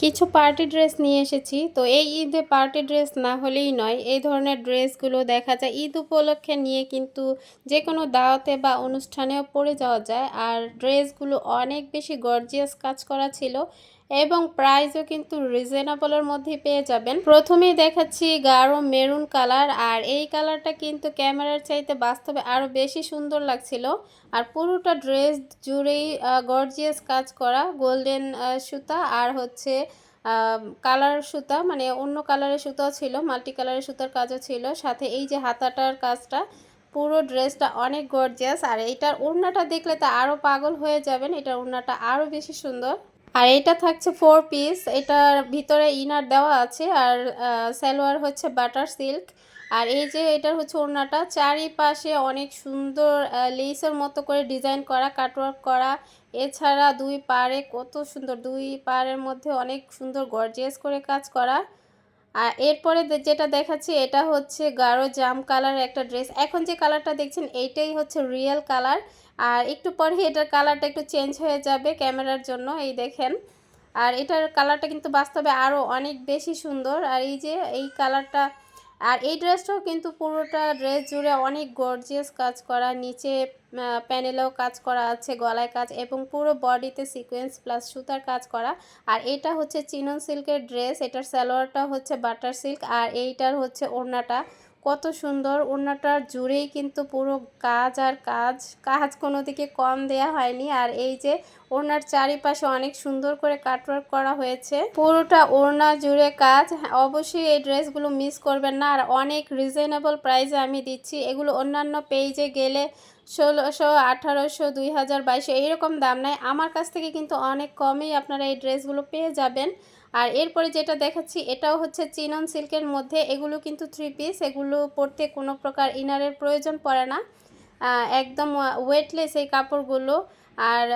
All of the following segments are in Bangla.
কিছু পার্টি ড্রেস নিয়ে এসেছি। তো এই ঈদে পার্টি ড্রেস না হলেই নয়। এই ধরনের ড্রেসগুলো দেখা যায় ঈদ উপলক্ষে নিয়ে কিন্তু যেকোনো দাওয়াতে বা অনুষ্ঠানেও পরে যাওয়া যায়। আর ড্রেসগুলো অনেক বেশি গর্জিয়াস কাজ করা ছিল এবং প্রাইসও কিন্তু রিজনেবলের মধ্যেই পেয়ে যাবেন। প্রথমেই দেখাচ্ছি গাঢ় মেরুন কালার, আর এই কালারটা কিন্তু ক্যামেরার চাইতে বাস্তবে আরও বেশি সুন্দর লাগছিল। আর পুরোটা ড্রেস জুড়েই গর্জিয়াস কাজ করা গোল্ডেন সুতা আর হচ্ছে কালার সুতা, মানে অন্য কালারের সুতাও ছিল, মাল্টি কালারের সুতার কাজও ছিল, সাথে এই যে হাতাটার কাজটা। পুরো ড্রেসটা অনেক গর্জিয়াস। আর এইটার ওড়নাটা দেখলে তো আরও পাগল হয়ে যাবেন, এটার ওড়নাটা আরও বেশি সুন্দর। আর এটা থাকছে 4 পিস, এটার ভিতরে ইনার দেওয়া আছে আর সালোয়ার হচ্ছে বাটার সিল্ক। আর এই যে এটার হচ্ছে ওড়নাটা, চারিপাশে অনেক সুন্দর লেসের মতো করে ডিজাইন করা, কাটওয়ার্ক করা। এছাড়া দুই পাড়ে কত সুন্দর, দুই পাড়ের মধ্যে অনেক সুন্দর গর্জিয়াস করে কাজ করা। আর এরপরে যেটা দেখাচ্ছি এটা হচ্ছে গাঢ় জাম কালারের একটা ড্রেস। এখন যে কালারটা দেখছেন এইটাই হচ্ছে রিয়েল কালার, আর একটু পরে এটার কালারটা একটু চেঞ্জ হয়ে যাবে ক্যামেরার জন্য, এই দেখেন। আর এটার কালারটা কিন্তু বাস্তবে আরও অনেক বেশি সুন্দর। আর এই যে এই কালারটা, আর এই ড্রেসটাও কিন্তু পুরোটা ড্রেস জুড়ে অনেক গর্জিয়াস কাজ করা, নিচে প্যানেলেও কাজ করা আছে, গলায় কাজ এবং পুরো বডিতে সিকোয়েন্স প্লাস সুতার কাজ করা। আর এটা হচ্ছে চিনন সিল্কের ড্রেস, এটার সালোয়ারটা হচ্ছে বাটার সিল্ক, আর এইটার হচ্ছে ওড়নাটা কত সুন্দর। ওড়নাটার জুড়েই কিন্তু পুরো কাজ আর কাজ, কাজ কোনো দিকে কম দেয়া হয়নি। আর এই যে ওড়নার চারিপাশে অনেক সুন্দর করে কাটওয়ার্ক করা হয়েছে, পুরোটা ওড়না জুড়ে কাজ। অবশ্যই এই ড্রেসগুলো মিস করবেন না, আর অনেক রিজনেবল প্রাইসে আমি দিচ্ছি। এগুলো অন্যান্য পেজে গেলে 1600, 1800, 2000, 2200 এইরকম দাম নেয়। আমার কাছ থেকে কিন্তু অনেক কমেই আপনারা এই ড্রেসগুলো পেয়ে যাবেন। আর এরপরে যেটা দেখাচ্ছি এটাও হচ্ছে চিনন সিল্কের মধ্যে, এগুলো কিন্তু 3 পিস, এগুলো পরতে কোনো প্রকার ইনারের প্রয়োজন পড়ে না, একদম ওয়েটলেস এই কাপড়গুলো। আর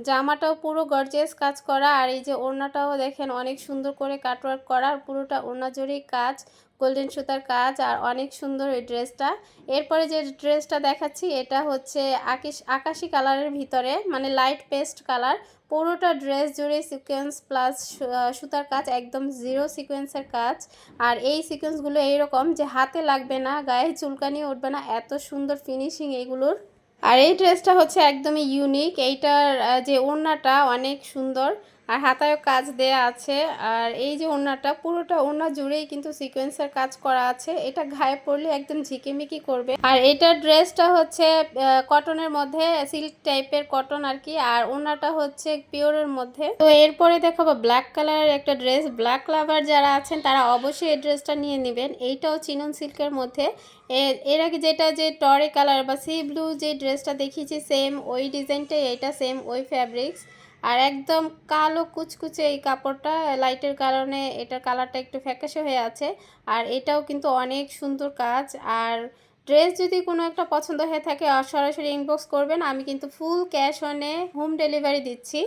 জামাটাও পুরো গর্জিয়াস কাজ করা, আর এই যে ওড়নাটাও দেখেন অনেক সুন্দর করে কাটওয়ার্ক করা, আর পুরোটা ওড়না জুড়েই কাজ, গোল্ডেন সুতার কাজ, আর অনেক সুন্দর এই ড্রেসটা। এরপরে যে ড্রেসটা দেখাচ্ছি এটা হচ্ছে আকাশি কালারের ভিতরে, মানে লাইট পেস্ট কালার। পুরোটা ড্রেস জুড়ে সিকোয়েন্স প্লাস সুতার কাজ, একদম জিরো সিকোয়েন্সের কাজ। আর এই সিকোয়েন্সগুলো এইরকম যে হাতে লাগবে না, গায়ে চুলকানি উঠবে না, এত সুন্দর ফিনিশিং এইগুলোর। আর এই ড্রেসটা হচ্ছে একদমই ইউনিক, এইটার যে ওড়নাটা অনেক সুন্দর, আর হাতায়ও কাজ দেয়া আছে। আর এই যে ওড়নাটা, পুরোটা ওড়না জুড়েই কিন্তু সিকোয়েন্সের কাজ করা আছে, এটা গায়ে পরলে একদম ঝিকিমিকি করবে। আর এটার ড্রেসটা হচ্ছে কটনের মধ্যে, সিল্ক টাইপের কটন আর কি, আর ওড়নাটা হচ্ছে পিওরের মধ্যে। তো এরপরে দেখাবো ব্ল্যাক কালারের একটা ড্রেস। ব্ল্যাক লাভার যারা আছেন তারা অবশ্যই এই ড্রেসটা নিয়ে নেবেন। এইটাও চিনন সিল্কের মধ্যে। এর আগে যেটা যে টরে কালার বা সি ব্লু যে ড্রেসটা দেখিয়েছি, সেম ওই ডিজাইনটাই এটা, সেম ওই ফ্যাব্রিক্স। আর একদম কালো কুচকুচে এই কাপড়টা, লাইটের কারণে এটার কালারটা একটু ফ্যাকাশে হয়ে আছে। আর এটাও কিন্তু অনেক সুন্দর কাজ। আর ড্রেস যদি কোনো একটা পছন্দ হয়ে থাকে সরাসরি ইনবক্স করবেন, আমি কিন্তু ফুল ক্যাশ অনে হোম ডেলিভারি দিচ্ছি।